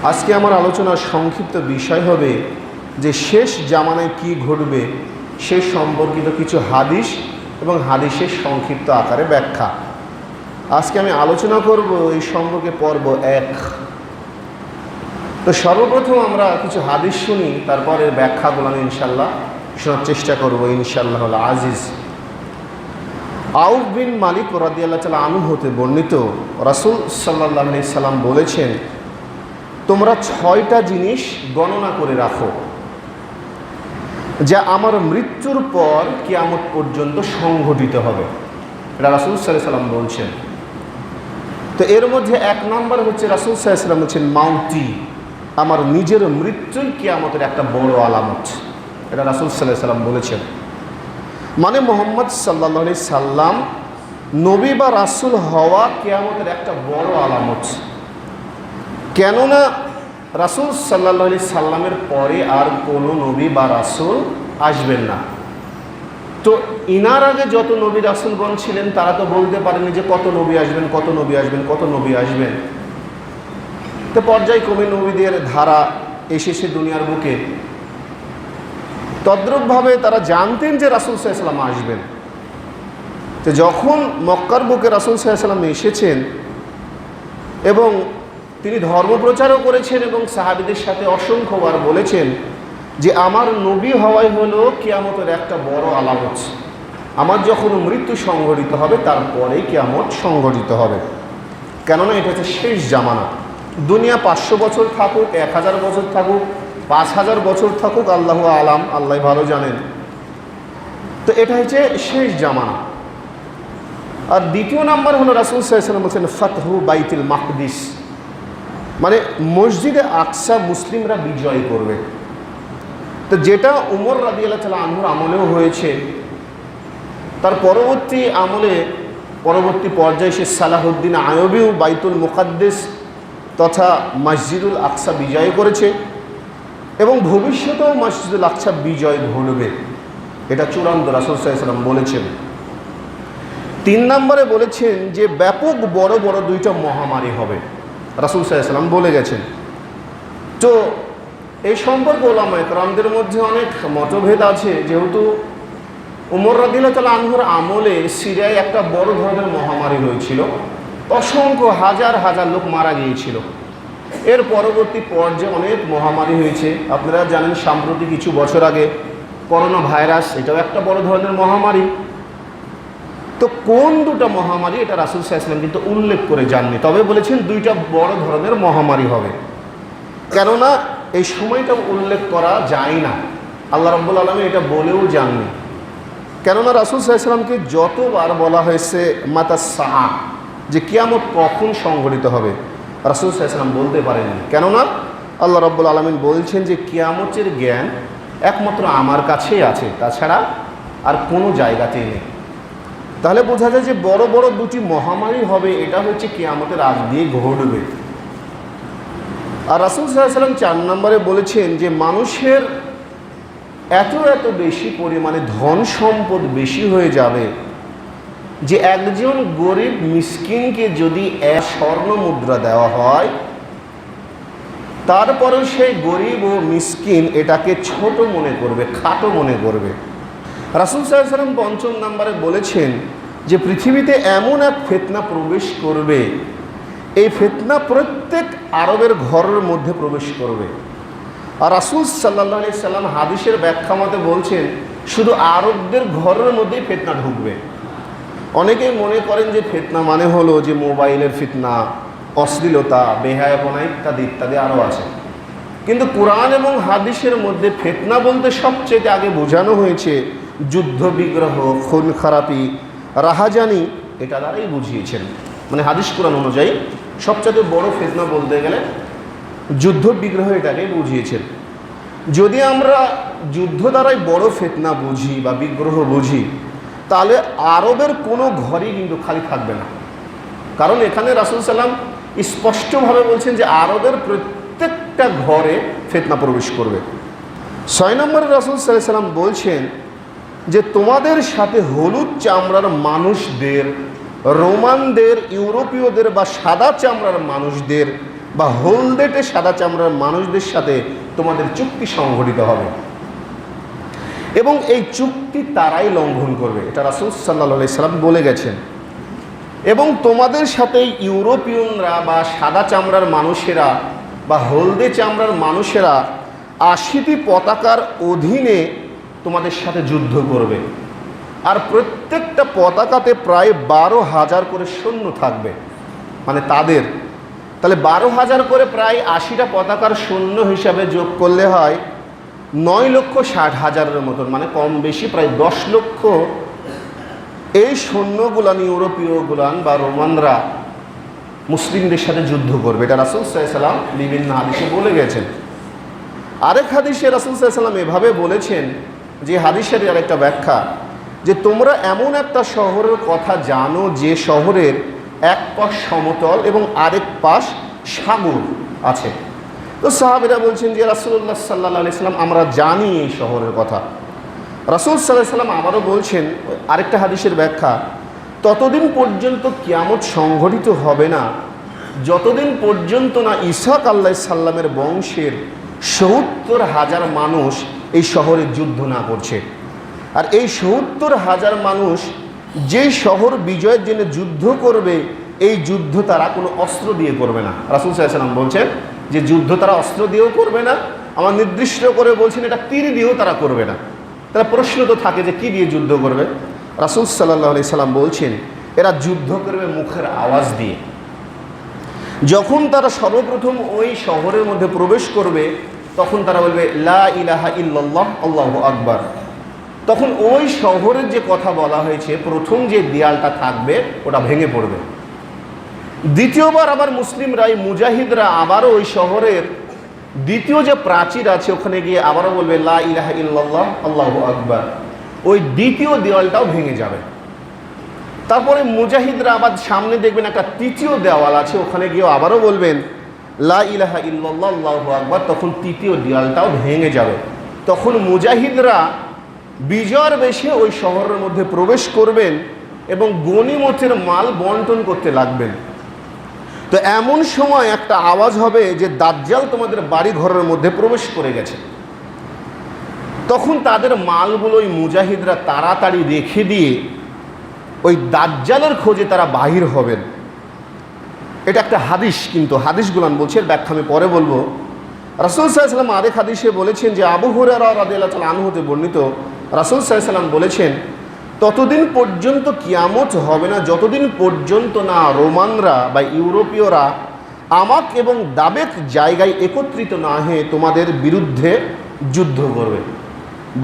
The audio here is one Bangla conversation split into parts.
আজকে আমার আলোচনার সংক্ষিপ্ত বিষয় হবে যে শেষ জামানায় কি ঘটবে সে সম্পর্কিত কিছু হাদিস এবং হাদিসের সংক্ষিপ্ত আকারে ব্যাখ্যা। আজকে আমি আলোচনা করব এই সম্পর্কে পর্ব 1। তো সর্বপ্রথম আমরা কিছু হাদিস শুনি, তারপরে ব্যাখ্যাগুলো আমি ইনশাল্লাহ শোনার চেষ্টা করব ইনশাল্লাহ আজিজ। আউফ বিন মালিক রাদিয়াল্লাহু তাআলা আনহু হতে বর্ণিত, রাসূল সাল্লাল্লাহু আলাইহি সাল্লাম বলেছেন, তোমরা 6টা জিনিস গণনা করে রাখো যা আমার মৃত্যুর পর কিয়ামত পর্যন্ত সংঘটিত হবে। এটা রাসূল সাল্লাল্লাহু আলাইহি সাল্লাম বলছেন। তো এর মধ্যে 1 নম্বর হচ্ছে রাসূল সাল্লাল্লাহু আলাইহি সাল্লাম বলছেন, মাউতি, আমার নিজের মৃত্যুই কিয়ামতের একটা বড় আলামত। এটা রাসূল সাল্লাল্লাহু আলাইহি সাল্লাম বলেছেন। মানে মুহাম্মদ সাল্লাল্লাহু আলাইহি সাল্লাম নবী বা রাসূল হওয়া কিয়ামতের একটা বড় আলামত। কেননা রাসূল সাল্লাল্লাহু আলাইহি সাল্লামের পরে আর কোনো নবী বা রাসূল আসবেন না। তো ইনার আগে যত নবী রাসূলগণ ছিলেন তারা তো বলতে পারেনি যে কত নবী আসবেন, কত নবী আসবেন, কত নবী আসবেন। তো পর্যায়ক্রমে নবীদের ধারা এসেছে দুনিয়ার বুকে। তদ্রূপভাবে তারা জানতেন যে রাসূল সাল্লাল্লাহু আলাইহি সাল্লাম আসবেন। তো যখন মক্কার বুকে রাসূল সাল্লাল্লাহু আলাইহি সাল্লাম এসেছেন এবং তিনি ধর্মপ্রচারও করেছেন এবং সাহাবীদের সাথে অসংখ্যবার বলেছেন যে আমার নবী হওয়াই হলো কিয়ামতের একটা বড় আলামত। আমার যখন মৃত্যু সংঘটিত হবে তারপরেই কিয়ামত সংঘটিত হবে। কেননা এটা হচ্ছে শেষ জামানা। দুনিয়া 500 বছর থাকুক, 1000 বছর থাকুক, 5000 বছর থাকুক, আল্লাহু আলাম, আল্লাহ ভালো জানেন। তো এটা হচ্ছে শেষ জামানা। আর দ্বিতীয় নাম্বার হলো রাসূল সাল্লাল্লাহু আলাইহি সাল্লাম বলছেন, ফাতহু বাইতুল মাকদিস, মানে মসজিদে আকসা মুসলিমরা বিজয় করবে। তো যেটা উমর রাদিয়াল্লাহু তাআলা আনহুর আমলেও হয়েছে, তার পরবর্তী পর্যায়ে সে সালাহুদ্দিন আইয়ুবিও বাইতুল মুকাদ্দাস তথা মসজিদুল আকসা বিজয় করেছে এবং ভবিষ্যতেও মসজিদুল আকসা বিজয় ঘটবে। এটা চূড়ান্ত রাসূল সাল্লাল্লাহু আলাইহি সাল্লাম বলেছেন। 3 নম্বরে বলেছেন যে ব্যাপক বড় বড় 2টা মহামারী হবে, রাসূল সাল্লাল্লাহু আলাইহি সাল্লাম বলে গেছেন। তো এই সম্পর্কে উলামায়ে কেরামদের মধ্যে অনেক মতভেদ আছে। যেহেতু উমর রাদিয়াল্লাহু তাআলা আনহুর আমলে সিরিয়ায় একটা বড় ধরনের মহামারী হয়েছিল, অসংখ্য হাজার হাজার লোক মারা গিয়েছিল। এর পরবর্তী পর্যায়ে অনেক মহামারী হয়েছে। আপনারা জানেন সাম্প্রতিক কিছু বছর আগে করোনা ভাইরাস, এটাও একটা বড় ধরনের মহামারী। তো কোন 2টা মহামারী এটা রাসূল সাল্লাল্লাহু আলাইহি সাল্লাম কিন্তু উল্লেখ করে যাননি, তবে বলেছেন 2টা বড় ধরনের মহামারী হবে। কেননা এই সময়টা উল্লেখ করা যায় না, আল্লাহ রাব্বুল আলামিন এটা বলেও যাননি। কেননা রাসূল সাল্লাল্লাহু আলাইহি সাল্লামকে যতবার বলা হয়েছে মাতাস সাআ, যে কিয়ামত কখন সংঘটিত হবে, রাসূল সাল্লাল্লাহু আলাইহি সাল্লাম বলতে পারেননি। কেননা আল্লাহ রাব্বুল আলামিন বলছেন যে কিয়ামতের জ্ঞান একমাত্র আমার কাছেই আছে, তাছাড়া আর কোনো জায়গাতেই নেই। তাহলে বোঝা যায় যে বড় বড় 2টি মহামারী হবে, এটা হচ্ছে কিয়ামতের আগ দিয়ে ঘটবে। আর রাসূল সাল্লাল্লাহু আলাইহি সাল্লাম 4 নম্বরে বলেছেন যে মানুষের এত বেশি পরিমাণে ধন সম্পদ বেশি হয়ে যাবে যে একজন গরিব মিসকিনকে যদি 1 স্বর্ণ মুদ্রা দেওয়া হয়, তারপরেও সেই গরিব ও মিসকিন এটাকে ছোট মনে করবে, খাটো মনে করবে। রাসূল সাল্লাল্লাহু আলাইহি সাল্লাম 5 নম্বরে বলেছেন যে পৃথিবীতে এমন এক ফিতনা প্রবেশ করবে, এই ফিতনা প্রত্যেক আরবের ঘরের মধ্যে প্রবেশ করবে। আর রাসূল সাল্লাল্লাহু আলাইহি সাল্লাম হাদিসের ব্যাখ্যা মতে বলছেন শুধু আরবদের ঘরের মধ্যেই ফিতনা ঢুকবে। অনেকেই মনে করেন যে ফিতনা মানে হলো যে মোবাইলের ফিতনা, অশ্লীলতা, বেহায়াপনা ইত্যাদি ইত্যাদি আরও আছে। কিন্তু কোরআন এবং হাদিসের মধ্যে ফিতনা বলতে সবচেয়ে আগে বোঝানো হয়েছে যুদ্ধ বিগ্রহ, খুন খারাপি, রাহাজানি, এটা দ্বারাই বুঝিয়েছেন। মানে হাদিস কোরআন অনুযায়ী সবচেয়ে বড় ফিতনা বলতে গেলে যুদ্ধ বিগ্রহ, এটাকেই বুঝিয়েছেন। যদি আমরা যুদ্ধ দ্বারাই বড় ফিতনা বুঝি বা বিগ্রহ বুঝি, তাহলে আরবের কোনো ঘরই কিন্তু খালি থাকবে না। কারণ এখানে রাসূল সাল্লাম স্পষ্টভাবে বলছেন যে আরবের প্রত্যেকটা ঘরে ফিতনা প্রবেশ করবে। 6 নম্বরে রাসূল সাল্লাল্লাহু আলাইহি সাল্লাম বলছেন যে তোমাদের সাথে হলুদ চামড়ার মানুষদের, রোমানদের, ইউরোপীয়দের বা সাদা চামড়ার মানুষদের বা হলদেটে সাদা চামড়ার মানুষদের সাথে তোমাদের চুক্তি সংঘটিত হবে এবং এই চুক্তি তারাই লঙ্ঘন করবে, এটা রাসূল সাল্লাল্লাহু আলাইহি সাল্লাম বলে গেছেন। এবং তোমাদের সাথে ইউরোপিয়ানরা বা সাদা চামড়ার মানুষেরা বা হলদে চামড়ার মানুষেরা 80টি পতাকার অধীনে তোমাদের সাথে যুদ্ধ করবে, আর প্রত্যেকটা পতাকাতে প্রায় 12,000 করে সৈন্য থাকবে। মানে তাদের তাহলে 12,000 করে প্রায় 80টা পতাকার সৈন্য হিসাবে যোগ করলে হয় 9,60,000-এর মতন, মানে কম বেশি প্রায় 10 লক্ষ এই সৈন্যগুলান ইউরোপীয়গুলান বা রোমানরা মুসলিমদের সাথে যুদ্ধ করবে। এটা রাসূল সাল্লাল্লাহু আলাইহি সাল্লাম বিভিন্ন হাদিসে বলে গেছেন। আরেক হাদিসে রাসূল সাল্লাল্লাহু আলাইহি সাল্লাম এভাবে বলেছেন, যে হাদিসের আরেকটা ব্যাখ্যা, যে তোমরা এমন একটা শহরের কথা জানো যে শহরের এক পাশ সমতল এবং আরেক পাশ সাগর আছে। তো সাহাবীরা বলছেন যে রাসূলুল্লাহ সাল্লাল্লাহু আলাইহি সাল্লাম আমরা জানি এই শহরের কথা। রাসূল সাল্লাল্লাহু আলাইহি সাল্লাম আবারও বলছেন আরেকটা হাদিসের ব্যাখ্যা, ততদিন পর্যন্ত কিয়ামত সংঘটিত হবে না যতদিন পর্যন্ত না ঈসা আলাইহিস সালামের বংশের ৭০,০০০ মানুষ এই শহরে যুদ্ধ না করছে। আর এই ৭০,০০০ মানুষ যেই শহর বিজয়ের জন্য যুদ্ধ করবে, এই যুদ্ধ তারা কোনো অস্ত্র দিয়ে করবে না। রাসূল সাল্লাল্লাহু আলাইহি সাল্লাম বলছেন যে যুদ্ধ তারা অস্ত্র দিয়েও করবে না, আমার নির্দিষ্ট করে বলছেন এটা তীর দিয়েও তারা করবে না। তারা প্রশ্ন তো থাকে যে কী দিয়ে যুদ্ধ করবে? রাসূল সাল্লাল্লাহু আলাইহি সাল্লাম বলছেন এরা যুদ্ধ করবে মুখের আওয়াজ দিয়ে। যখন তারা সর্বপ্রথম ওই শহরের মধ্যে প্রবেশ করবে তখন তারা বলবে লা ইলাহা ইল্লাল্লাহ আল্লাহু আকবার। তখন ওই শহরের যে কথা বলা হয়েছে, প্রথম যে দেয়ালটা থাকবে ওটা ভেঙে পড়বে। দ্বিতীয়বার আবার মুসলিমরা মুজাহিদরা আবারও ওই শহরের দ্বিতীয় যে প্রাচীর আছে ওখানে গিয়ে আবারও বলবে লা ইলাহা ইল্লাল্লাহ আল্লাহু আকবার। ওই দ্বিতীয় দেওয়ালটাও ভেঙে যাবে। তারপরে মুজাহিদরা আবার সামনে দেখবেন একটা তৃতীয় দেওয়াল আছে, ওখানে গিয়েও আবারও বলবেন লা ইলাহা ইল্লাল্লাহ আল্লাহু আকবার। তখন তৃতীয় দেওয়ালটাও ভেঙে যাবে। তখন মুজাহিদরা বিজয়ের বেশে ওই শহরের মধ্যে প্রবেশ করবেন এবং গনিমতের মাল বন্টন করতে লাগবেন। তো এমন সময় একটা আওয়াজ হবে যে দাজ্জাল তোমাদের বাড়ি ঘরের মধ্যে প্রবেশ করে গেছে। তখন তাদের মালগুলো ওই মুজাহিদরা তাড়াতাড়ি রেখে দিয়ে ওই দাজ্জালের খোঁজে তারা বাহির হবেন। এটা একটা হাদিস, কিন্তু হাদিসগুলান বলছে, ব্যাখ্যা আমি পরে বলবো। রাসূল সাল্লাল্লাহু আলাইহি ওয়াসাল্লাম আরেক হাদিসে বলেছেন যে আবু হুরায়রা রাদিয়াল্লাহু তাআলা আনহু হতে বর্ণিত, রাসূল সাল্লাল্লাহু আলাইহি ওয়াসাল্লাম বলেছেন ততদিন পর্যন্ত কিয়ামত হবে না যতদিন পর্যন্ত না রোমানরা বা ইউরোপীয়রা আমাক এবং দাবেক জায়গায় একত্রিত না হয়ে তোমাদের বিরুদ্ধে যুদ্ধ করবে।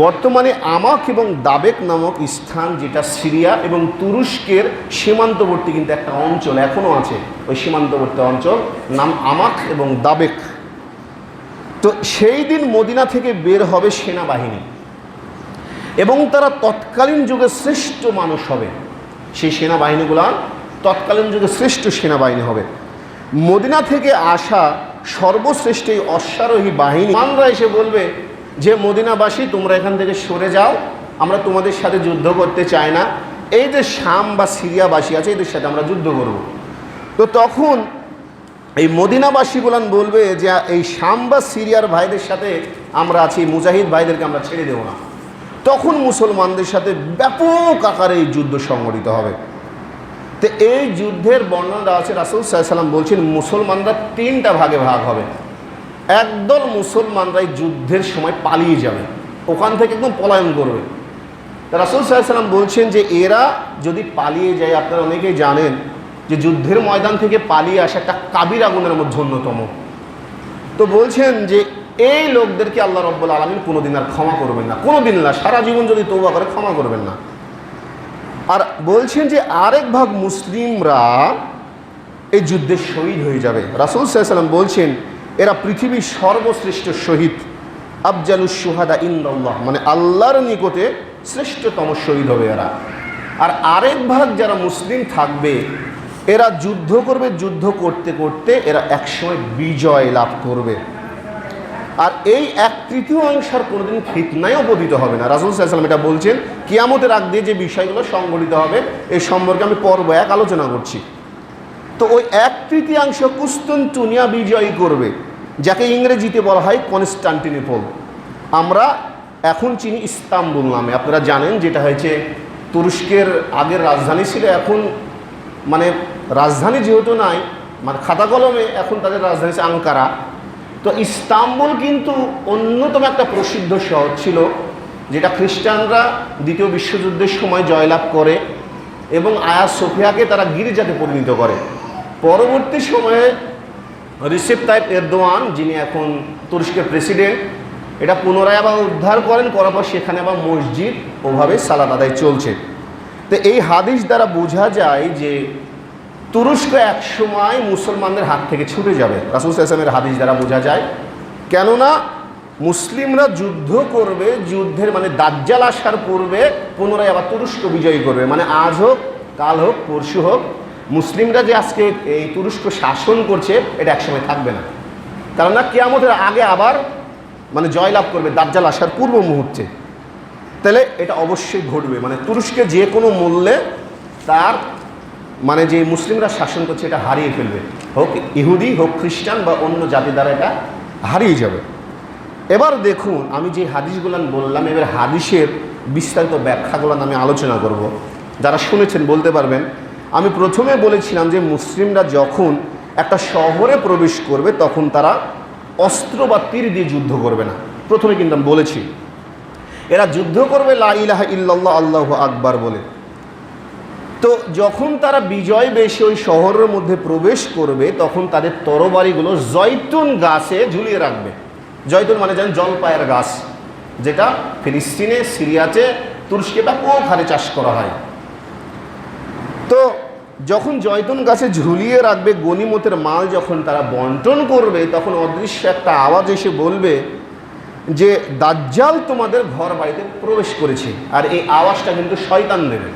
বর্তমানে আমাক এবং দাবেক নামক স্থান, যেটা সিরিয়া এবং তুরস্কের সীমান্তবর্তী কিন্তু একটা অঞ্চল এখনও আছে, ওই সীমান্তবর্তী অঞ্চল নাম আমাক এবং দাবেক। তো সেই দিন মদিনা থেকে বের হবে সেনাবাহিনী এবং তারা তৎকালীন যুগে শ্রেষ্ঠ মানুষ হবে। সেই সেনাবাহিনীগুলো তৎকালীন যুগে শ্রেষ্ঠ সেনাবাহিনী হবে। মদিনা থেকে আসা সর্বশ্রেষ্ঠ এই অশ্বারোহী বাহিনী মানরা এসে বলবে যে মদিনাবাসী তোমরা এখান থেকে সরে যাও, আমরা তোমাদের সাথে যুদ্ধ করতে চাই না, এই যে শাম বা সিরিয়াবাসী আছে এদের সাথে আমরা যুদ্ধ করব। তো তখন এই মদিনাবাসীগুলান বলবে যে এই শাম বা সিরিয়ার ভাইদের সাথে আমরা আছি, মুজাহিদ ভাইদেরকে আমরা ছেড়ে দেব না। তখন মুসলমানদের সাথে ব্যাপক আকারে এই যুদ্ধ সংঘটিত হবে। তো এই যুদ্ধের বর্ণনা আছে, রাসূল সাল্লাল্লাহু আলাইহি ওয়াসাল্লাম বলছেন মুসলমানরা 3টা ভাগে ভাগ হবে। একদল মুসলমানরা এই যুদ্ধের সময় পালিয়ে যাবে, ওখান থেকে একদম পলায়ন করবে। রাসূল সাল্লাল্লাহু আলাইহি ওয়াসাল্লাম বলছেন যে এরা যদি পালিয়ে যায়, আপনারা অনেকেই জানেন যে যুদ্ধের ময়দান থেকে পালিয়ে আসা একটা কাবিরা গুনাহের মধ্যে অন্যতম। তো বলছেন যে এই লোকদেরকে আল্লাহ রাব্বুল আলামিন কোনোদিন আর ক্ষমা করবেন না, কোনোদিন না, সারা জীবন যদি তওবা করে ক্ষমা করবেন না। আর বলছেন যে আরেক ভাগ মুসলিমরা এই যুদ্ধে শহীদ হয়ে যাবে। রাসূল সাল্লাল্লাহু আলাইহি ওয়াসাল্লাম বলছেন এরা পৃথিবীর সর্বশ্রেষ্ঠ শহীদ, আফজালুশ শুহাদা ইনদাল্লাহ, মানে আল্লাহর নিকটে শ্রেষ্ঠতম শহীদ হবে এরা। আর আরেক ভাগ যারা মুসলিম থাকবে এরা যুদ্ধ করবে, যুদ্ধ করতে করতে এরা একসময় বিজয় লাভ করবে। আর এই 1/3 আর কোনোদিন ফিতনায়ও পতিত হবে না। রাসূল সাল্লাল্লাহু আলাইহি ওয়াসাল্লাম এটা বলছেন। কিয়ামতের আগ দিয়ে যে বিষয়গুলো সংঘটিত হবে এই সম্পর্কে আমি পর্ব 1 আলোচনা করছি। তো ওই 1/3 কুস্তুনতুনিয়া বিজয়ী করবে, যাকে ইংরেজিতে বলা হয় কনস্টান্টিনোপল। আমরা এখন চিনি ইস্তাম্বুল নামে। আপনারা জানেন যেটা হয়েছে তুরস্কের আগের রাজধানী ছিল, এখন মানে রাজধানী যেহেতু নাই, মানে খাতা কলমে এখন তাদের রাজধানী হচ্ছে আঙ্কারা। তো ইস্তাম্বুল কিন্তু অন্যতম একটা প্রসিদ্ধ শহর ছিল, যেটা খ্রিস্টানরা দ্বিতীয় বিশ্বযুদ্ধের সময় জয়লাভ করে এবং আয়া সোফিয়াকে তারা গির্জাতে পরিণত করে। পরবর্তী সময়ে রিসেপ তাইপ এরদোয়ান, যিনি এখন তুরস্কের প্রেসিডেন্ট, এটা পুনরায় আবার উদ্ধার করার পর সেখানে আবার মসজিদ ওভাবে সালাত আদায় চলছে। তো এই হাদিস দ্বারা বোঝা যায় যে তুরস্ক একসময় মুসলমানদের হাত থেকে ছুটে যাবে। রাসূল সাল্লাল্লাহু আলাইহি ওয়াসাল্লামের হাদিস দ্বারা বোঝা যায়, কেননা মুসলিমরা যুদ্ধ করবে, যুদ্ধের মানে দাজ্জাল আসার পূর্বে পুনরায় আবার তুরস্ক বিজয়ী করবে। মানে আজ হোক, কাল হোক, পরশু হোক, মুসলিমরা যে আজকে এই তুরস্ক শাসন করছে এটা একসময় থাকবে না, কেননা কিয়ামতের আগে আবার মানে জয়লাভ করবে দাজ্জাল আসার পূর্ব মুহূর্তে। তাহলে এটা অবশ্যই ঘটবে, মানে তুরস্কে যে কোনো মূল্যে তার মানে যে মুসলিমরা শাসন করছে এটা হারিয়ে ফেলবে, হোক ইহুদি, হোক খ্রিস্টান বা অন্য জাতি দ্বারা এটা হারিয়ে যাবে। এবার দেখুন, আমি যে হাদিসগুলো বললাম, এবার হাদিসের বিস্তারিত ব্যাখ্যাগুলো আমি আলোচনা করব। যারা শুনেছেন বলতে পারবেন। আমি প্রথমে বলেছিলাম যে মুসলিমরা যখন একটা শহরে প্রবেশ করবে তখন তারা অস্ত্র বা তীর দিয়ে যুদ্ধ করবে না। প্রথমে কিন্তু আমি বলেছি এরা যুদ্ধ করবে লা ইলাহা ইল্লাল্লাহ আল্লাহু আকবার বলে। তো যখন তারা বিজয় বেশে ওই শহরের মধ্যে প্রবেশ করবে তখন তাদের তরবারিগুলো জয়তুন গাছে ঝুলিয়ে রাখবে। জয়তুন মানে জানেন জলপাইয়ের গাছ, যেটা ফিলিস্তিনে, সিরিয়াতে, তুরস্কে ব্যাপক হারে চাষ করা হয়। তো যখন জয়তুন গাছে ঝুলিয়ে রাখবে, গনিমতের মাল যখন তারা বন্টন করবে তখন অদৃশ্য একটা আওয়াজ এসে বলবে যে দাজ্জাল তোমাদের ঘর বাড়িতে প্রবেশ করেছে, আর এই আওয়াজটা কিন্তু শয়তান দেবে।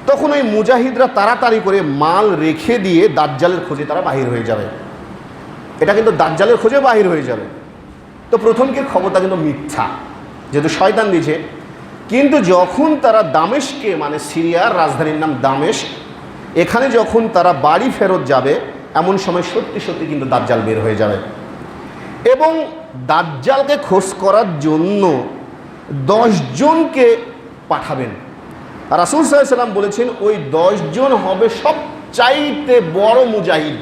তখন ওই মুজাহিদরা তাড়াতাড়ি করে মাল রেখে দিয়ে দাজ্জালের খোঁজে তারা বাহির হয়ে যাবে। এটা কিন্তু দাজ্জালের খোঁজে বাহির হয়ে যাবে। তো প্রথমকের খবরটা কিন্তু মিথ্যা, যেহেতু শয়তান দিয়েছে। কিন্তু যখন তারা দামেস্কে, মানে সিরিয়ার রাজধানীর নাম দামেস্ক, এখানে যখন তারা বাড়ি ফেরত যাবে এমন সময় সত্যি সত্যি কিন্তু দাজ্জাল বের হয়ে যাবে এবং দাজ্জালকে খোঁজ করার জন্য 10 জনকে পাঠাবেন। আর রাসূল সাল্লাল্লাহু আলাইহি ওয়াসাল্লাম বলেছেন ওই 10 জন হবে সবচাইতে বড় মুজাহিদ।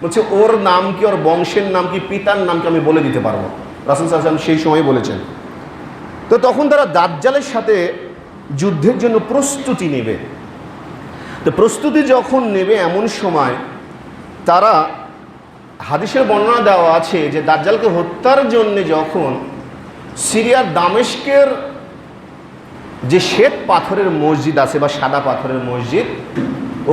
বলছে ওর নাম কি, ওর বংশের নাম কি, পিতার নাম কি আমি বলে দিতে পারবো। রাসূল সাল্লাল্লাহু আলাইহি ওয়াসাল্লাম সেই সময় বলেছেন। তো তখন তারা দাজ্জালের সাথে যুদ্ধের জন্য প্রস্তুতি নেবে। তো প্রস্তুতি যখন নেবে এমন সময় তারা, হাদিসের বর্ণনা দেওয়া আছে যে দাজ্জালকে হত্যার জন্য যখন সিরিয়ার দামেস্কের যে শ্বেত পাথরের মসজিদ আছে বা সাদা পাথরের মসজিদ,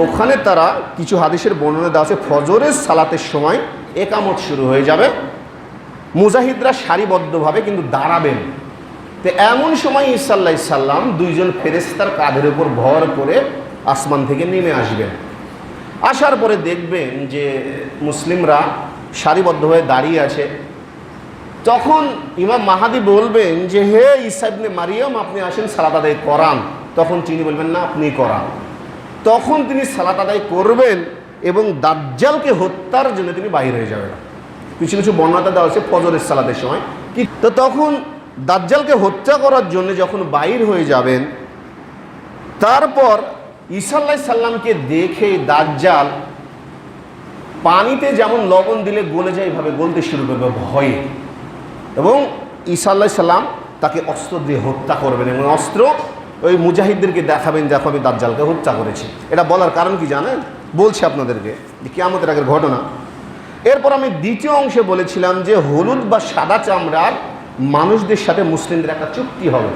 ওখানে তারা কিছু হাদিসের বর্ণনা দেওয়া আছে ফজরের সালাতের সময় একামত শুরু হয়ে যাবে, মুজাহিদরা সারিবদ্ধভাবে কিন্তু দাঁড়াবেন। তো এমন সময় ঈসা আলাইহিস সালাম 2 জন ফেরেশতার কাঁধের উপর ভর করে আসমান থেকে নেমে আসবেন। আসার পরে দেখবেন যে মুসলিমরা সারিবদ্ধ হয়ে দাঁড়িয়ে আছে। তখন ইমাম মাহাদি বলবেন যে হে ঈসা ইবনে মারিয়াম, আপনি আসেন সালাত আদায় করান। তখন তিনি বলবেন না, আপনি করান। তখন তিনি সালাত আদায় করবেন এবং দাজ্জালকে হত্যার জন্য তিনি বাহির হয়ে যাবেন। কিছু কিছু বর্ণনা দেওয়া হচ্ছে ফজরের সালাতের সময়। তো তখন দাজ্জালকে হত্যা করার জন্য যখন বাহির হয়ে যাবেন, তারপর ঈসা আলাইহিস সালামকে দেখে দাজ্জাল পানিতে যেমন লবণ দিলে গলে যায় এভাবে গলতে শুরু করবে ভয়ে, এবং ঈসা আলাইহিস সালাম তাকে অস্ত্র দিয়ে হত্যা করবেন এবং অস্ত্র ওই মুজাহিদদেরকে দেখাবেন, দেখো আমি দাজ্জালকে হত্যা করেছি। এটা বলার কারণ কি জানেন? বলছি আপনাদেরকে, যে কিয়ামতের আগের ঘটনা। এরপর আমি দ্বিতীয় অংশে বলেছিলাম যে হলুদ বা সাদা চামড়ার মানুষদের সাথে মুসলিমদের একটা চুক্তি হবে।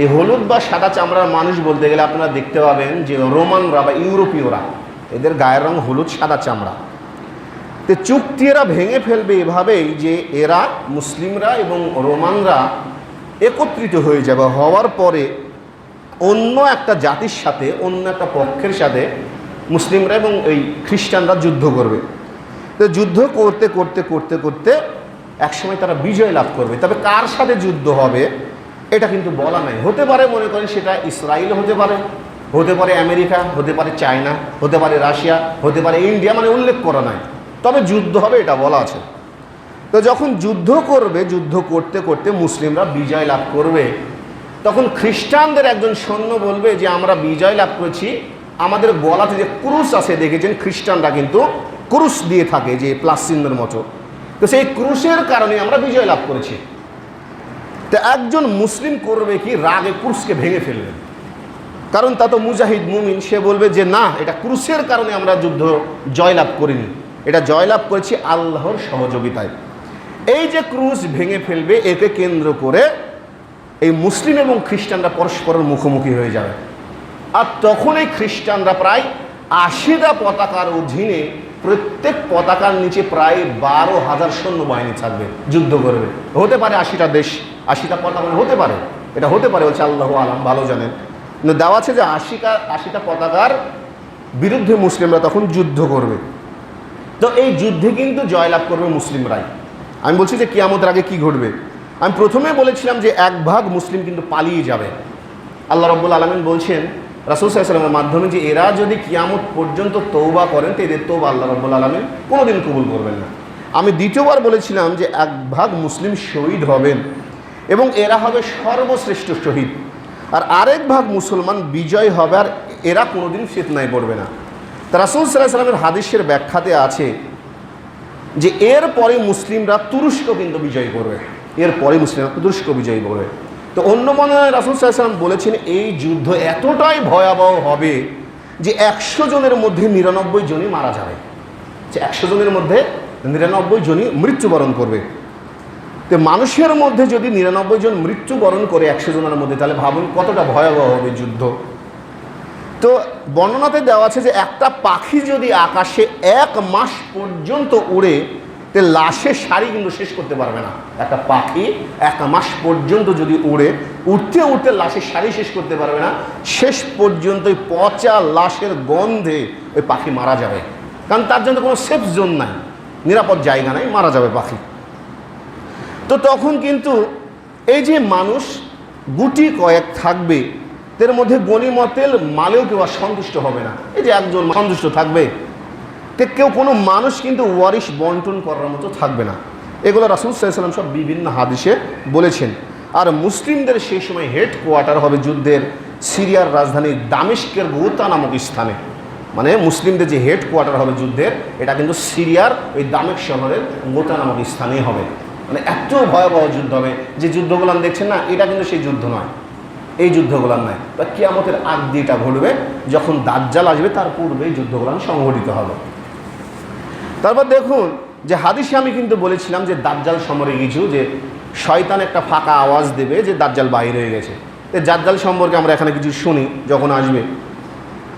এই হলুদ বা সাদা চামড়ার মানুষ বলতে গেলে আপনারা দেখতে পাবেন যে রোমানরা বা ইউরোপীয়রা, এদের গায়ের রং হলুদ সাদা চামড়া। তো চুক্তি এরা ভেঙে ফেলবে এভাবেই যে এরা মুসলিমরা এবং রোমানরা একত্রিত হয়ে যাবে, হওয়ার পরে অন্য একটা জাতির সাথে, অন্য একটা পক্ষের সাথে মুসলিমরা এবং এই খ্রিস্টানরা যুদ্ধ করবে। তো যুদ্ধ করতে করতে করতে করতে একসময় তারা বিজয় লাভ করবে। তবে কার সাথে যুদ্ধ হবে এটা কিন্তু বলা নাই। হতে পারে মনে করেন সেটা ইসরায়েল হতে পারে, হতে পারে আমেরিকা, হতে পারে চায়না, হতে পারে রাশিয়া, হতে পারে ইন্ডিয়া, মানে উল্লেখ করা নাই, তবে যুদ্ধ হবে এটা বলা আছে। তো যখন যুদ্ধ করবে, যুদ্ধ করতে করতে মুসলিমরা বিজয় লাভ করবে, তখন খ্রিস্টানদের একজন সৈন্য বলবে যে আমরা বিজয় লাভ করেছি, আমাদের গলাতে যে ক্রুশ আছে, দেখেছেন খ্রিস্টানরা কিন্তু ক্রুশ দিয়ে থাকে যে প্লাস চিহ্নের মতো, তো সেই ক্রুশের কারণে আমরা বিজয় লাভ করেছি। তো একজন মুসলিম করবে কি, রাগে ক্রুশকে ভেঙে ফেলবে, কারণ তা তো মুজাহিদ মুমিন, সে বলবে যে না, এটা ক্রুশের কারণে আমরা যুদ্ধ জয়লাভ করিনি, এটা জয়লাভ করেছি আল্লাহর সহযোগিতায়। এই যে ক্রুশ ভেঙে ফেলবে, একে কেন্দ্র করে এই মুসলিম এবং খ্রিস্টানরা পরস্পরের মুখোমুখি হয়ে যাবে। আর তখন এই খ্রিস্টানরা প্রায় 80টা পতাকার অধীনে, প্রত্যেক পতাকার নিচে প্রায় 12,000 সৈন্যবাহিনী থাকবে, যুদ্ধ করবে। হতে পারে 80টা দেশ, 80টা পতাকা হতে পারে, এটা হতে পারে, বলছে আল্লাহু আলাম, ভালো জানেন। কিন্তু দেওয়া আছে যে 80টা পতাকার বিরুদ্ধে মুসলিমরা তখন যুদ্ধ করবে। তো এই যুদ্ধে কিন্তু জয়লাভ করবে মুসলিমরাই। আমি বলছি যে কিয়ামতের আগে কি ঘটবে। আমি প্রথমে বলেছিলাম যে 1 ভাগ মুসলিম কিন্তু পালিয়ে যাবে। আল্লাহ রাব্বুল আলামিন বলছেন রাসূল সাল্লাল্লাহু আলাইহি ওয়াসাল্লামের মাধ্যমে যে এরা যদি কিয়ামত পর্যন্ত তওবা করেন, তো এদের তওবা আল্লাহ রাব্বুল আলামিন কোনোদিন কবুল করবেন না। আমি দ্বিতীয়বার বলেছিলাম যে 1 ভাগ মুসলিম শহীদ হবেন এবং এরা হবে সর্বশ্রেষ্ঠ শহীদ, আর আরেক ভাগ মুসলমান বিজয় হবে, আর এরা কোনোদিন ফিতনায় পড়বে না। তা রাসূল সাল্লাল্লাহু আলাইহি ওয়াসাল্লামের হাদিসের ব্যাখ্যাতে আছে যে এরপরে মুসলিমরা তুরস্ক কিন্তু বিজয় করবে, এরপরে মুসলিমরা তুরস্ক বিজয় করবে। তো অন্য বর্ণনায় রাসূল সাল্লাল্লাহু আলাইহি ওয়াসাল্লাম বলেছেন এই যুদ্ধ এতটাই ভয়াবহ হবে যে 100 জনের মধ্যে 99 জনই মারা যাবে, যে 100 জনের মধ্যে 99 জনই মৃত্যুবরণ করবে। তো মানুষের মধ্যে যদি 99 জন মৃত্যুবরণ করে 100 জনের মধ্যে, তাহলে ভাবুন কতটা ভয়াবহ হবে যুদ্ধ। তো বর্ণনাতে দেওয়া আছে যে একটা পাখি যদি আকাশে 1 মাস পর্যন্ত উড়ে, তো লাশের সারি কিন্তু শেষ করতে পারবে না। একটা পাখি 1 মাস পর্যন্ত যদি উড়ে, উঠতে উঠতে লাশের সারি শেষ করতে পারবে না, শেষ পর্যন্ত ওই পচা লাশের গন্ধে ওই পাখি মারা যাবে, কারণ তার জন্য কোনো সেফ জোন নাই, নিরাপদ জায়গা নাই, মারা যাবে পাখি। তো তখন কিন্তু এই যে মানুষ গুটি কয়েক থাকবে, এর মধ্যে গনিমতের মালেও কেউ আর সন্তুষ্ট হবে না। এই যে একজন সন্তুষ্ট থাকবে, কেউ কোনো মানুষ কিন্তু ওয়ারিশ বন্টন করার মতো থাকবে না। এগুলো রাসূল সাল্লাল্লাহু আলাইহি ওয়াসাল্লাম সব বিভিন্ন হাদিসে বলেছেন। আর মুসলিমদের সেই সময় হেডকোয়ার্টার হবে যুদ্ধের সিরিয়ার রাজধানী দামেস্কের গোতা নামক স্থানে, মানে মুসলিমদের যে হেডকোয়ার্টার হবে যুদ্ধের, এটা কিন্তু সিরিয়ার ওই দামেস্ক শহরের গোতা নামক স্থানেই হবে। মানে এত ভয়াবহ যুদ্ধ হবে, যে যুদ্ধগুলো দেখছেন না, এটা কিন্তু সেই যুদ্ধ নয়, এই যুদ্ধগুলো নয়। বা কিয়ামতের আগ দিয়ে এটা ঘটবে, যখন দাজ্জাল আসবে তার পূর্বেই যুদ্ধগুলো সংঘটিত হবে। তারপর দেখুন যে হাদিসে আমি কিন্তু বলেছিলাম যে দাজ্জাল সম্পর্কে কিছু, যে শয়তান একটা ফাঁকা আওয়াজ দেবে যে দাজ্জাল বাইরে হয়ে গেছে। তো দাজ্জাল সম্পর্কে আমরা এখানে কিছু শুনি যখন আসবে,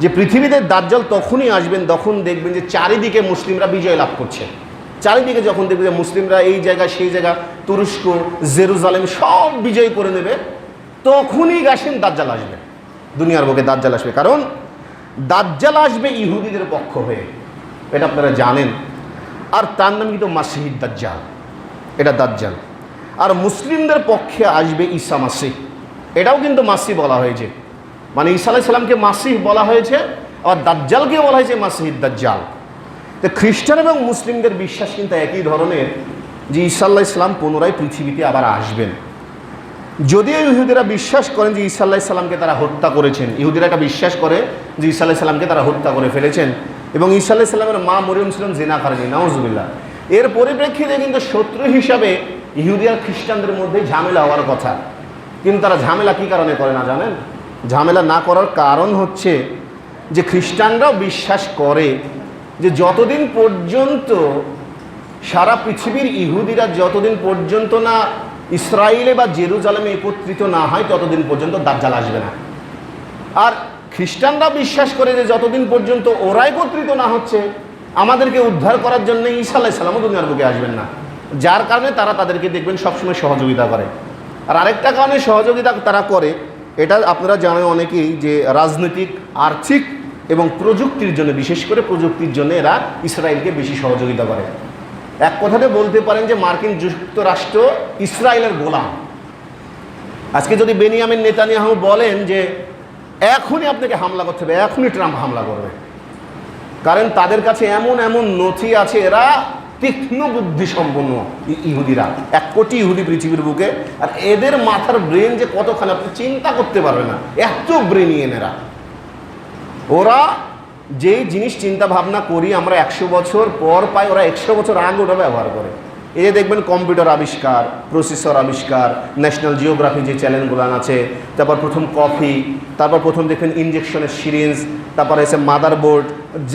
যে পৃথিবীতে দাজ্জাল তখনই আসবেন যখন দেখবেন যে চারিদিকে মুসলিমরা বিজয় লাভ করছে। চারিদিকে যখন দেখবে যে মুসলিমরা এই জায়গা সেই জায়গা, তুরস্ক, জেরুজালেম সব বিজয় করে নেবে, তখনই গাছেন দাজ্জাল আসবে, দুনিয়ার বুকে দাজ্জাল আসবে। কারণ দাজ্জাল আসবে ইহুদিদের পক্ষ হয়ে, এটা আপনারা জানেন। আর তার নাম কিন্তু মাসিহ দাজ্জাল, এটা দাজ্জাল। আর মুসলিমদের পক্ষে আসবে ঈসা মাসিহ, এটাও কিন্তু মাসিহ বলা হয়েছে, মানে ঈসা আলাইহিস সালামকে মাসিহ বলা হয়েছে, আবার দাজ্জালকে বলা হয়েছে মাসিহ দাজ্জাল। তো খ্রিস্টান এবং মুসলিমদের বিশ্বাস কিন্তু একই ধরনের, যে ঈসা আলাইহিস সালাম পুনরায় পৃথিবীতে আবার আসবেন। যদিও ইহুদিরা বিশ্বাস করেন যে ঈসা আলাইহিস সালামকে তারা হত্যা করেছেন, ইহুদিরা এটা বিশ্বাস করে যে ঈসা আলাইহিস সালামকে তারা হত্যা করে ফেলেছেন, এবং ঈসা আলাইহিস সালামের মা মরিয়ম ছিলেন জিনাকারিনী, নাউজুবিল্লাহ। এর পরিপ্রেক্ষিতে কিন্তু শত্রু হিসাবে ইহুদি আর খ্রিস্টানদের মধ্যে ঝামেলা হওয়ার কথা, কিন্তু তারা ঝামেলা কী কারণে করে না জানেন? ঝামেলা না করার কারণ হচ্ছে যে খ্রিস্টানরাও বিশ্বাস করে যে যতদিন পর্যন্ত সারা পৃথিবীর ইহুদিরা যতদিন পর্যন্ত না ইসরায়েলে বা জেরুজালেমে একত্রিত না হয়, ততদিন পর্যন্ত দাজ্জাল আসবে না। আর খ্রিস্টানরা বিশ্বাস করে যে যতদিন পর্যন্ত ওরা একত্রিত না হচ্ছে, আমাদেরকে উদ্ধার করার জন্য ঈসা আলাইহিস সালামও দুনিয়ার বুকে আসবেন না, যার কারণে তারা তাদেরকে দেখবেন সবসময় সহযোগিতা করে। আর আরেকটা কারণে সহযোগিতা তারা করে, এটা আপনারা জানেন অনেকেই, যে রাজনৈতিক, আর্থিক এবং প্রযুক্তির জন্য, বিশেষ করে প্রযুক্তির জন্য এরা ইসরায়েলকে বেশি সহযোগিতা করে। এক কথাতে বলতে পারেন যে মার্কিন যুক্তরাষ্ট্র ইসরায়েলের গোলাম। আজকে যদি বেনিয়ামিন নেতানিয়াহু বলেন যে এখনই আপনাকে হামলা করতে হবে, এখনই ট্রাম্প হামলা করবে। কারণ তাদের কাছে এমন এমন নথি আছে, এরা তীক্ষ্ণ বুদ্ধি সম্পন্ন ইহুদিরা, 1 কোটি ইহুদি পৃথিবীর বুকে, আর এদের মাথার ব্রেন যে কতখানি আপনি চিন্তা করতে পারবেন না, এত ব্রেনিয়ান এরা। ওরা যেই জিনিস চিন্তা ভাবনা করি আমরা 100 বছর পর পাই, ওরা 100 বছর আগে ওটা ব্যবহার করে। এই যে দেখবেন কম্পিউটার আবিষ্কার, প্রসেসর আবিষ্কার, ন্যাশনাল জিওগ্রাফি যে চ্যানেলগুলো আছে, তারপর প্রথম কফি, তারপর প্রথম দেখবেন ইঞ্জেকশনের সিরিঞ্জ, তারপর এসে মাদারবোর্ড,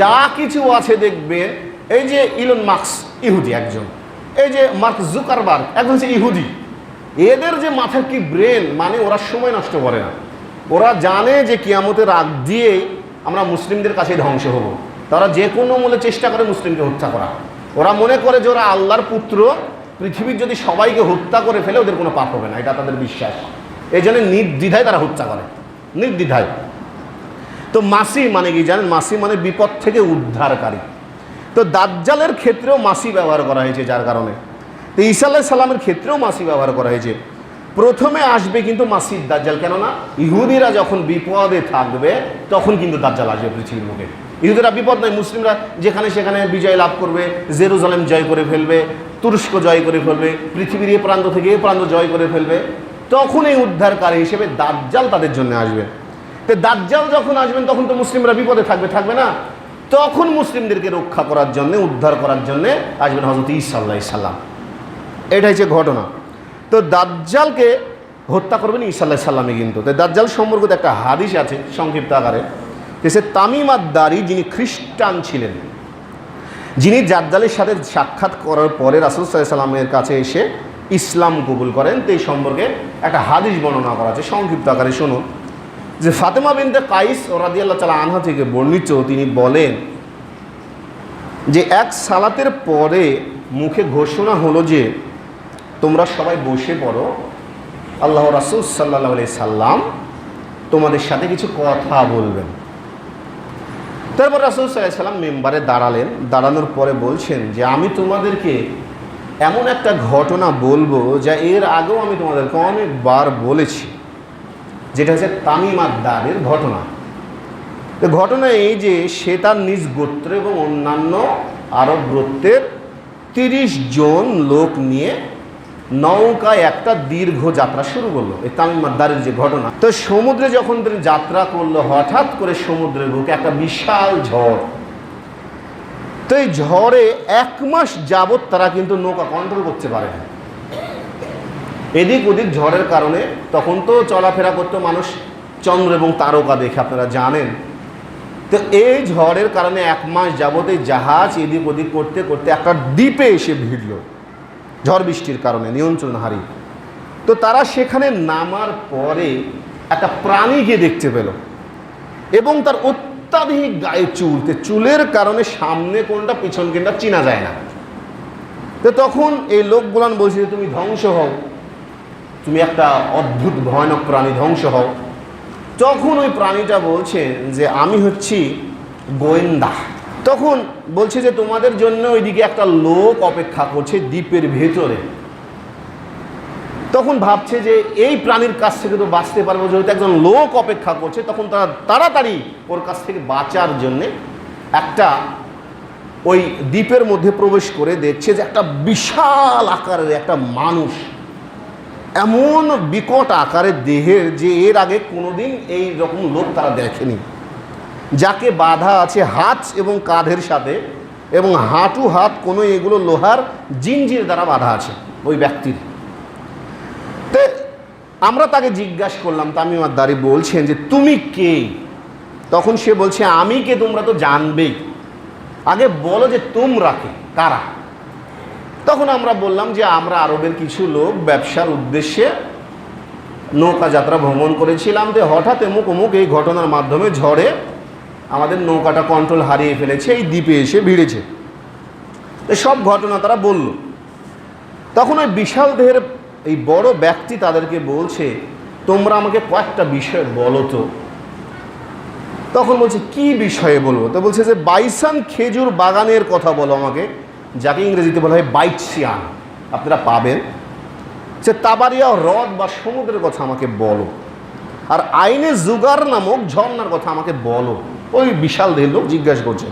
যা কিছু আছে দেখবেন। এই যে ইলন মাস্ক ইহুদি একজন, এই যে মার্ক জুকারবার্গ একজন হচ্ছে ইহুদি। এদের যে মাথার কি ব্রেন, মানে ওরা সময় নষ্ট করে না। ওরা জানে যে কিয়ামতের আগ দিয়ে আমরা মুসলিমদের কাছে ধ্বংস হব, তারা যে কোনো মূল্যে চেষ্টা করে মুসলিমকে হত্যা করা। ওরা মনে করে যে ওরা আল্লাহর পুত্র, পৃথিবীর যদি সবাইকে হত্যা করে ফেলে ওদের কোনো পাপ হবে না, এটা তাদের বিশ্বাস। এই জন্য নির্দ্বিধায় তারা হত্যা করে, নির্দ্বিধায়। তো মাসি মানে কি জানেন? মাসি মানে বিপদ থেকে উদ্ধারকারী। তো দাজ্জালের ক্ষেত্রেও মাসি ব্যবহার করা হয়েছে, যার কারণে তো ঈসা আলাইহিস সালামের ক্ষেত্রেও মাসি ব্যবহার করা হয়েছে। প্রথমে আসবে কিন্তু মাসির দাজ্জাল, কেননা ইহুদিরা যখন বিপদে থাকবে তখন কিন্তু দাজ্জাল আসবে পৃথিবীর মুখে। ইহুদিরা বিপদ নয়, মুসলিমরা যেখানে সেখানে বিজয় লাভ করবে, জেরুজালেম জয় করে ফেলবে, তুরস্ক জয় করে ফেলবে, পৃথিবীর এ প্রান্ত থেকে এ প্রান্ত জয় করে ফেলবে, তখন এই উদ্ধারকারী হিসেবে দাজ্জাল তাদের জন্য আসবে। তো দাজ্জাল যখন আসবেন তখন তো মুসলিমরা বিপদে থাকবে না, তখন মুসলিমদেরকে রক্ষা করার জন্য, উদ্ধার করার জন্য আসবেন হযরত ঈসা আলাইহিস সালাম। এটা হচ্ছে ঘটনা। তো দাজ্জালকে হত্যা করবেন ঈসা আলাইহিস সালামই কিন্তু। তো দাজ্জাল সম্পর্কিত একটা হাদিস আছে সংক্ষিপ্ত আকারে, সে তামিম আদ-দারি, যিনি খ্রিস্টান ছিলেন, যিনি দাজ্জালের সাথে সাক্ষাৎ করার পরে রাসূল সাল্লাল্লাহু আলাইহি সাল্লামের কাছে এসে ইসলাম কবুল করেন। তো এই সম্পর্কে একটা হাদিস বর্ণনা করা আছে, সংক্ষিপ্ত আকারে শুনুন। যে ফাতেমা বিনতে কাইস রাদিয়াল্লাহু তাআলা আনহা থেকে বর্ণিত, তিনি বলেন যে এক সালাতের পরে মুখে ঘোষণা হলো যে তোমরা সবাই বসে পড়ো, আল্লাহ রাসূল সাল্লাল্লাহু আলাইহি সাল্লাম তোমাদের সাথে কিছু কথা বলবেন। তারপর রাসূল সাল্লাল্লাহু আলাইহি সাল্লাম মেম্বারে দাঁড়ালেন, দাঁড়ানোর পরে বলছেন যে আমি তোমাদেরকে এমন একটা ঘটনা বলবো যা এর আগেও আমি তোমাদেরকে অনেকবার বলেছি, যেটা হচ্ছে তামিম আদ-দারের ঘটনা। তো ঘটনা এই যে সে তার নিজ গোত্র এবং অন্যান্য আরব গোত্রের 30 জন লোক নিয়ে নৌকায় একটা দীর্ঘ যাত্রা শুরু করলো। এই তামিম আদ-দারের যে ঘটনা, তো সমুদ্রে যখন তিনি যাত্রা করলো, হঠাৎ করে সমুদ্রের বুকে একটা বিশাল ঝড়। তো এই ঝড়ে 1 মাস যাবৎ তারা কিন্তু নৌকা কন্ট্রোল করতে পারে না। এদিক ওদিক ঝড়ের কারণে, তখন তো চলাফেরা করতো মানুষ চন্দ্র এবং তারকা দেখে, আপনারা জানেন। তো এই ঝড়ের কারণে 1 মাস যাবত এই জাহাজ এদিক ওদিক করতে করতে একটা দ্বীপে এসে ভিড়ল, ঝড় বৃষ্টির কারণে নিয়ন্ত্রণ হারিয়ে। তো তারা সেখানে নামার পরে একটা প্রাণীকে দেখতে পেল এবং তার অত্যাধিক গায়ে চুল। চুলের কারণে সামনে কোনটা পিছন কোনটা চেনা যায় না। তো তখন এই লোকগুলান বলছে যে তুমি ধ্বংস হও, তুমি একটা অদ্ভুত ভয়ানক প্রাণী, ধ্বংস হও। তখন ওই প্রাণীটা বলছে যে আমি হচ্ছি গোয়েন্দা। তখন বলছে যে তোমাদের জন্য ওইদিকে একটা লোক অপেক্ষা করছে দ্বীপের ভেতরে। তখন ভাবছে যে এই প্রাণীর কাছ থেকে তো বাঁচতে পারবো, যেহেতু একজন লোক অপেক্ষা করছে। তখন তারা তাড়াতাড়ি ওর কাছ থেকে বাঁচার জন্যে একটা ওই দ্বীপের মধ্যে প্রবেশ করে দেখছে যে একটা বিশাল আকারের একটা মানুষ, এমন বিকট আকারের দেহের যে এর আগে কোনোদিন এই রকম লোক তারা দেখেনি, যাকে বাঁধা আছে হাত এবং কাঁধের সাথে, এবং হাঁটু হাত কোনো এগুলো লোহার জিঞ্জির দ্বারা বাঁধা আছে ওই ব্যক্তির। তো আমরা তাকে জিজ্ঞাসা করলাম, তামিম আদ-দারি বলছেন যে তুমি কে? তখন সে বলছে আমি কে তোমরা তো জানবেই, আগে বলো যে তোমরা কে, কারা? তখন আমরা বললাম যে আমরা আরবের কিছু লোক ব্যবসার উদ্দেশ্যে নৌকা যাত্রা ভ্রমণ করেছিলাম। তো হঠাৎ অমুক অমুক এই ঘটনার মাধ্যমে ঝড়ে আমাদের নৌকাটা কন্ট্রোল হারিয়ে ফেলেছে, এই দ্বীপে এসে ভিড়েছে। তো সব ঘটনা তারা বলল। তখন ওই বিশাল দেহের এই বড় ব্যক্তি তাদেরকে বলছে তোমরা আমাকে কয়েকটা বিষয় বলো তো। তখন বলছে কি বিষয়ে বলবো? তো বলছে যে বাইসান খেজুর বাগানের কথা বলো আমাকে, যাকে ইংরেজিতে বলা হয় বাইটসিয়ান, আপনারা পাবেন। সে তাবারিয়া হ্রদ বা সমুদ্রের কথা আমাকে বলো। আর আইনে জুগার নামক ঝর্ণার কথা আমাকে বলো। ওই বিশাল দেহের লোক জিজ্ঞাসা করছে।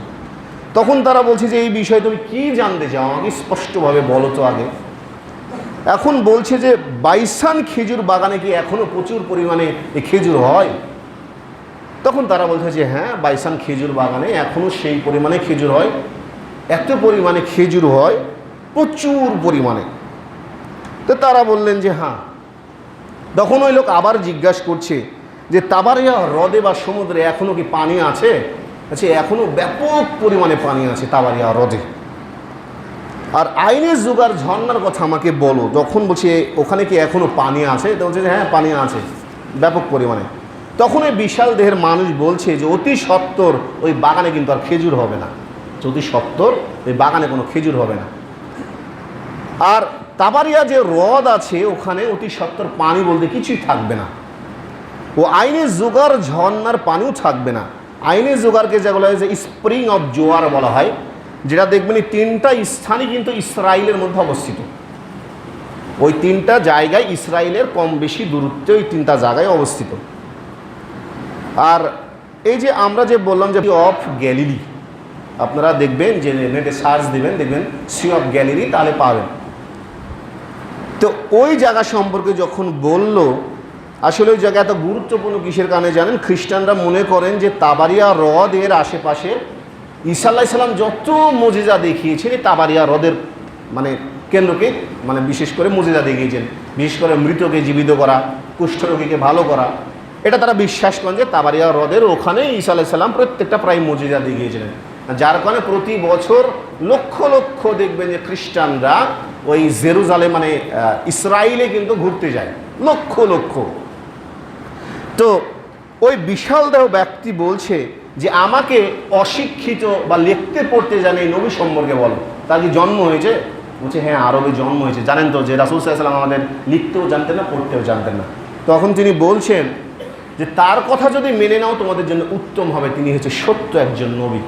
তখন তারা বলছে যে এই বিষয়ে তুমি কি জানতে চাও, আমাকে স্পষ্টভাবে বলো তো আগে। এখন বলছে যে বাইসান খেজুর বাগানে কি এখনো প্রচুর পরিমাণে এই খেজুর হয়? তখন তারা বলছে যে হ্যাঁ, বাইসান খেজুর বাগানে এখনো সেই পরিমাণে খেজুর হয়, এত পরিমাণে খেজুর হয়, প্রচুর পরিমাণে। তো তারা বললেন যে হ্যাঁ। তখন ওই লোক আবার জিজ্ঞাসা করছে যে তাবারিয়া হ্রদে বা সমুদ্রে এখনো কি পানি আছে? আচ্ছা, এখনো ব্যাপক পরিমাণে পানি আছে তাবারিয়া হ্রদে। আর আইনে জুগার ঝর্ণার কথা আমাকে বলো। যখন বলছে ওখানে কি এখনো পানি আছে, তো বলছে যে হ্যাঁ, পানি আছে ব্যাপক পরিমাণে। তখন ওই বিশাল দেহের মানুষ বলছে যে অতি সত্বর ওই বাগানে কিন্তু আর খেজুর হবে না, অতি সত্বর ওই বাগানে কোনো খেজুর হবে না। আর তাবারিয়া যে হ্রদ আছে ওখানে অতি সত্বর পানি বলতে কিছুই থাকবে না, ও আইনে জুগার ঝর্ণার পানিও থাকবে না। আইনে জুগারকে যেগুলো যে স্প্রিং অফ জোয়ার বলা হয়, যেটা দেখবেন এই তিনটা স্থানই কিন্তু ইসরায়েলের মধ্যে অবস্থিত। ওই তিনটা জায়গায় ইসরায়েলের কম বেশি দূরত্বে ওই তিনটা জায়গায় অবস্থিত। আর এই যে আমরা যে বললাম যে অফ গ্যালিলি, আপনারা দেখবেন যে নেটে সার্চ দেবেন, দেখবেন সি অফ গ্যালিলি, তাহলে পাবেন। তো ওই জায়গা সম্পর্কে যখন বলল, আসলে ওই জায়গা এত গুরুত্বপূর্ণ কিসের কারণে জানেন? খ্রিস্টানরা মনে করেন যে তাবারিয়া হ্রদ এর আশেপাশে ঈসা আলাইহিস সালাম যত মুজিজা দেখিয়েছেন এই তাবারিয়া হ্রদের মানে কেন্দ্রকে মানে বিশেষ করে মুজিজা দেখিয়েছেন, বিশেষ করে মৃতকে জীবিত করা, কুষ্ঠরোগীকে ভালো করা। এটা তারা বিশ্বাস করেন যে তাবারিয়া হ্রদের ওখানে ঈসা আলাইহিস সালাম প্রত্যেকটা প্রায় মুজিজা দেখিয়েছিলেন। যার কারণে প্রতি বছর লক্ষ লক্ষ দেখবেন যে খ্রিস্টানরা ওই জেরুজালেম মানে ইসরায়েলে কিন্তু ঘুরতে যায়, লক্ষ লক্ষ। তো ওই বিশাল দেহ ব্যক্তি বলছে যে আমাকে অশিক্ষিত বা লিখতে পড়তে জানে এই নবী সম্পর্কে বলো, তার কি জন্ম হয়েছে? বলছে হ্যাঁ, আরবে জন্ম হয়েছে। জানেন তো যে রাসূল সাল্লাল্লাহু আলাইহি ওয়াসাল্লাম আমাদের লিখতেও জানতেন না, পড়তেও জানতেন না। তখন তিনি বলছেন যে তার কথা যদি মেনে নাও তোমাদের জন্য উত্তম হবে, তিনি হচ্ছে সত্য একজন নবী।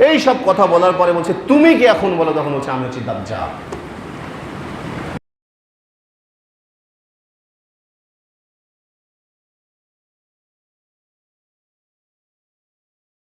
এই সব কথা বলার পরে বলছে তুমি কি এখন বলো? তখন বলছে আমি হচ্ছি দাজ্জাল।